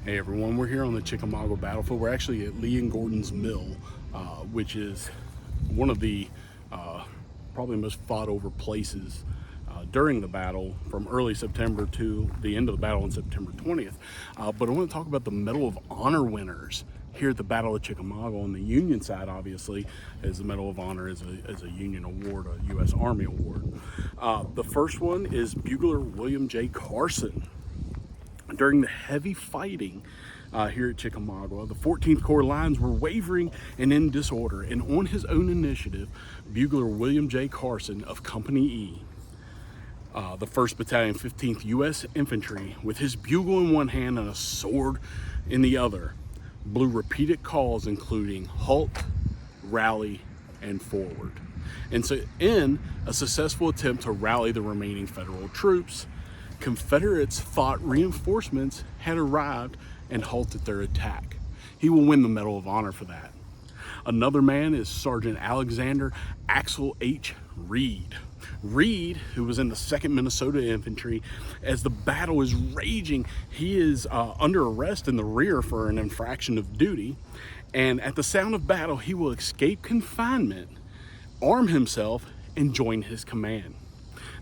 Hey everyone, we're here on the Chickamauga Battlefield. We're actually at Lee and Gordon's Mill, which is one of the probably most fought over places during the battle from early September to the end of the battle on September 20th. But I want to talk about the Medal of Honor winners here at the Battle of Chickamauga. On the Union side, obviously, as the Medal of Honor is a Union award, a U.S. Army award. The first one is Bugler William J. Carson. During the heavy fighting here at Chickamauga, the 14th Corps lines were wavering and in disorder, and on his own initiative, Bugler William J. Carson of Company E, the 1st Battalion, 15th U.S. Infantry, with his bugle in one hand and a sword in the other, blew repeated calls including halt, rally, and forward. And so in a successful attempt to rally the remaining Federal troops, Confederates thought reinforcements had arrived and halted their attack. He will win the Medal of Honor for that. Another man is Sergeant Alexander Axel H. Reed. Reed, who was in the 2nd Minnesota Infantry, as the battle is raging, he is under arrest in the rear for an infraction of duty. And at the sound of battle, he will escape confinement, arm himself, and join his command.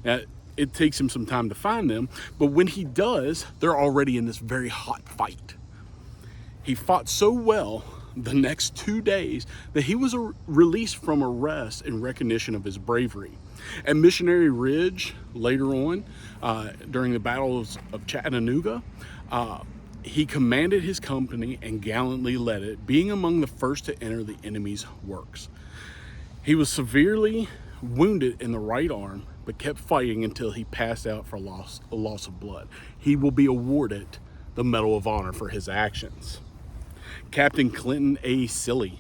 Now, it takes him some time to find them, but when he does, they're already in this very hot fight. He fought so well the next 2 days that he was released from arrest in recognition of his bravery. At Missionary Ridge, later on, during the Battle of Chattanooga, he commanded his company and gallantly led it, being among the first to enter the enemy's works. He was severely wounded in the right arm, but kept fighting until he passed out for a loss of blood. He will be awarded the Medal of Honor for his actions. Captain Clinton A. Silly.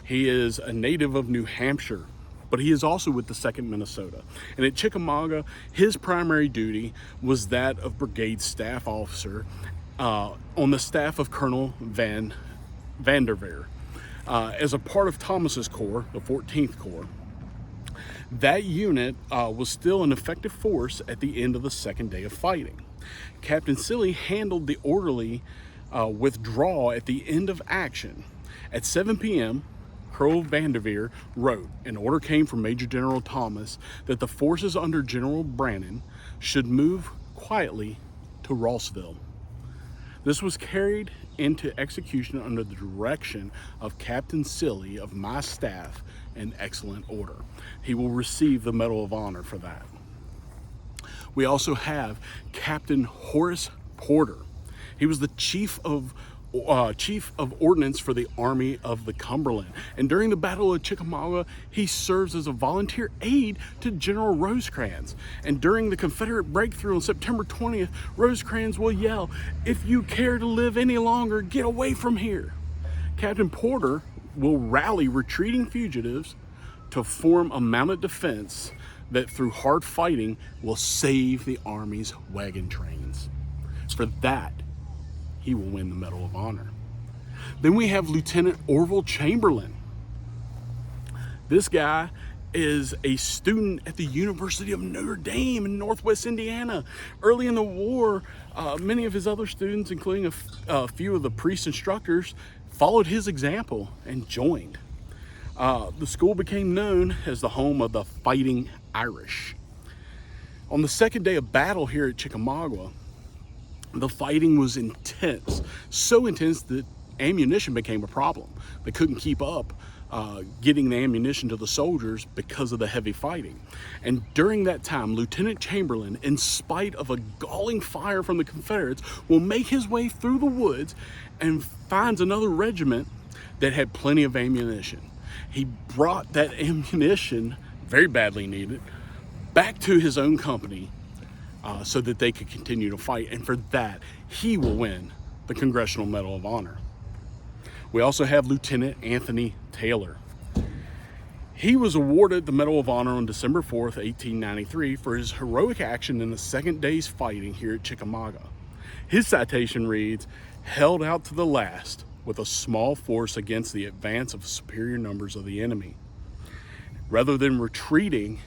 He is a native of New Hampshire, but he is also with the 2nd Minnesota. And at Chickamauga, his primary duty was that of brigade staff officer on the staff of Colonel Vanderveer. As a part of Thomas's Corps, the 14th Corps, that unit was still an effective force at the end of the 2nd day of fighting. Captain Silly handled the orderly withdrawal at the end of action. At 7 p.m., Colonel Vanderveer wrote, an order came from Major General Thomas that the forces under General Brannan should move quietly to Rossville. This was carried into execution under the direction of Captain Silly of my staff in excellent order. He will receive the Medal of Honor for that. We also have Captain Horace Porter. He was the chief of ordnance for the Army of the Cumberland. And during the Battle of Chickamauga, he serves as a volunteer aide to General Rosecrans. And during the Confederate breakthrough on September 20th, Rosecrans will yell, "If you care to live any longer, get away from here." Captain Porter will rally retreating fugitives to form a mounted defense that through hard fighting will save the Army's wagon trains. For that, he will win the Medal of Honor. Then we have Lieutenant Orville Chamberlain. This guy is a student at the University of Notre Dame in Northwest Indiana. Early in the war, many of his other students, including a few of the priest instructors, followed his example and joined. The school became known as the home of the Fighting Irish. On the 2nd day of battle here at Chickamauga, the fighting was intense, so intense that ammunition became a problem. They couldn't keep up getting the ammunition to the soldiers because of the heavy fighting. And during that time, Lieutenant Chamberlain, in spite of a galling fire from the Confederates, will make his way through the woods and finds another regiment that had plenty of ammunition. He brought that ammunition, very badly needed, back to his own company so that they could continue to fight. And for that, he will win the Congressional Medal of Honor. We also have Lieutenant Anthony Taylor. He was awarded the Medal of Honor on December 4th, 1893 for his heroic action in the 2nd day's fighting here at Chickamauga. His citation reads, "Held out to the last with a small force against the advance of superior numbers of the enemy. Rather than retreating,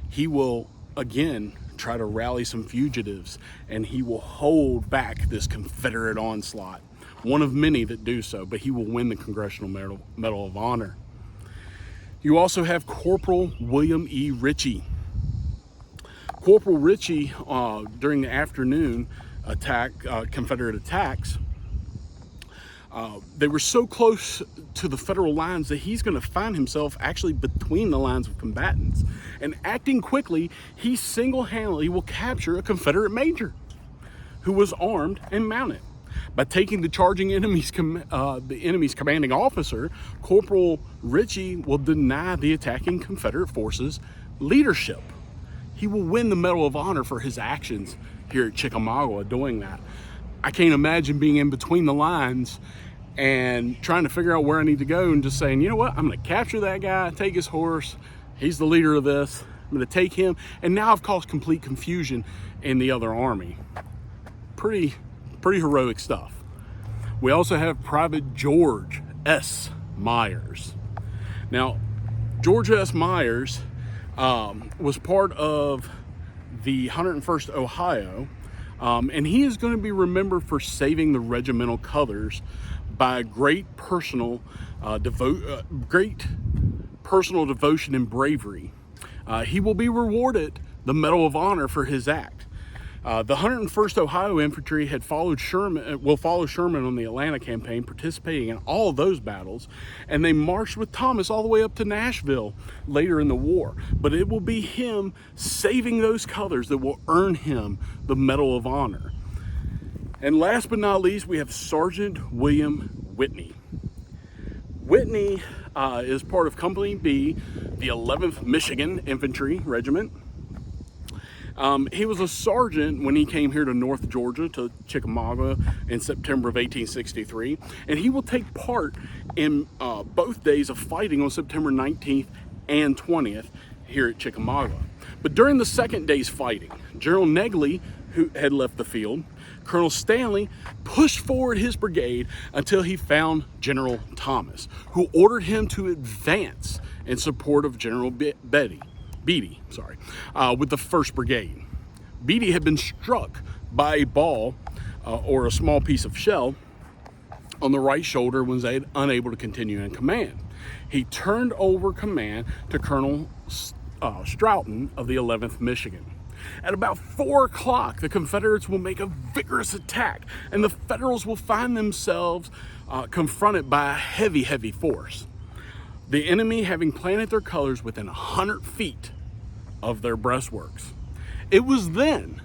he will again try to rally some fugitives, and he will hold back this Confederate onslaught. One of many that do so, but he will win the Congressional Medal of Honor. You also have Corporal William E. Ritchie. Corporal Ritchie, during the afternoon Confederate attacks, they were so close to the Federal lines that he's going to find himself actually between the lines of combatants. And acting quickly, he single-handedly will capture a Confederate major who was armed and mounted. By taking the charging enemy's commanding officer, Corporal Ritchie will deny the attacking Confederate forces leadership. He will win the Medal of Honor for his actions here at Chickamauga doing that. I can't imagine being in between the lines and trying to figure out where I need to go and just saying, you know what, I'm going to capture that guy, take his horse, he's the leader of this, I'm going to take him, and now I've caused complete confusion in the other army. Pretty heroic stuff. We also have Private George S. Myers. Now, George S. Myers was part of the 101st Ohio, and he is going to be remembered for saving the regimental colors by great personal devotion and bravery. He will be rewarded the Medal of Honor for his act. The 101st Ohio Infantry had will follow Sherman on the Atlanta campaign, participating in all of those battles, and they marched with Thomas all the way up to Nashville later in the war. But it will be him saving those colors that will earn him the Medal of Honor. And last but not least, we have Sergeant William Whitney. Whitney is part of Company B, the 11th Michigan Infantry Regiment. He was a sergeant when he came here to North Georgia, to Chickamauga, in September of 1863, and he will take part in both days of fighting on September 19th and 20th here at Chickamauga. But during the second day's fighting, General Negley, who had left the field, Colonel Stanley pushed forward his brigade until he found General Thomas, who ordered him to advance in support of General Beatty, with the 1st Brigade. Beatty had been struck by a ball or a small piece of shell on the right shoulder and was unable to continue in command. He turned over command to Colonel Stroughton of the 11th Michigan. At about 4 o'clock, the Confederates will make a vigorous attack, and the Federals will find themselves confronted by a heavy force. The enemy having planted their colors within 100 feet of their breastworks. It was then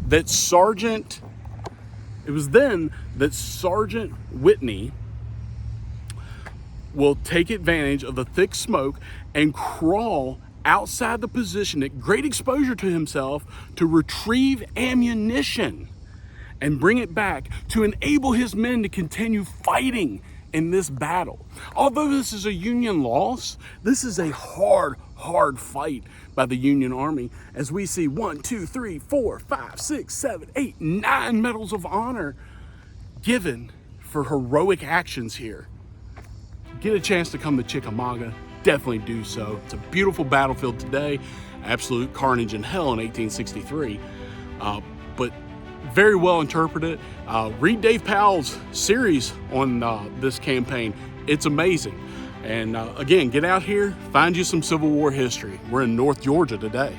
that Sergeant Whitney will take advantage of the thick smoke and crawl outside the position at great exposure to himself to retrieve ammunition and bring it back to enable his men to continue fighting in this battle. Although this is a Union loss, this is a hard fight by the Union Army, as we see 1, 2, 3, 4, 5, 6, 7, 8, 9 medals of honor given for heroic actions here. Get a chance to come to Chickamauga, definitely do so. It's a beautiful battlefield today, absolute carnage and hell in 1863, but very well interpreted. Read Dave Powell's series on this campaign. It's amazing. And again, get out here, find you some Civil War history. We're in North Georgia today.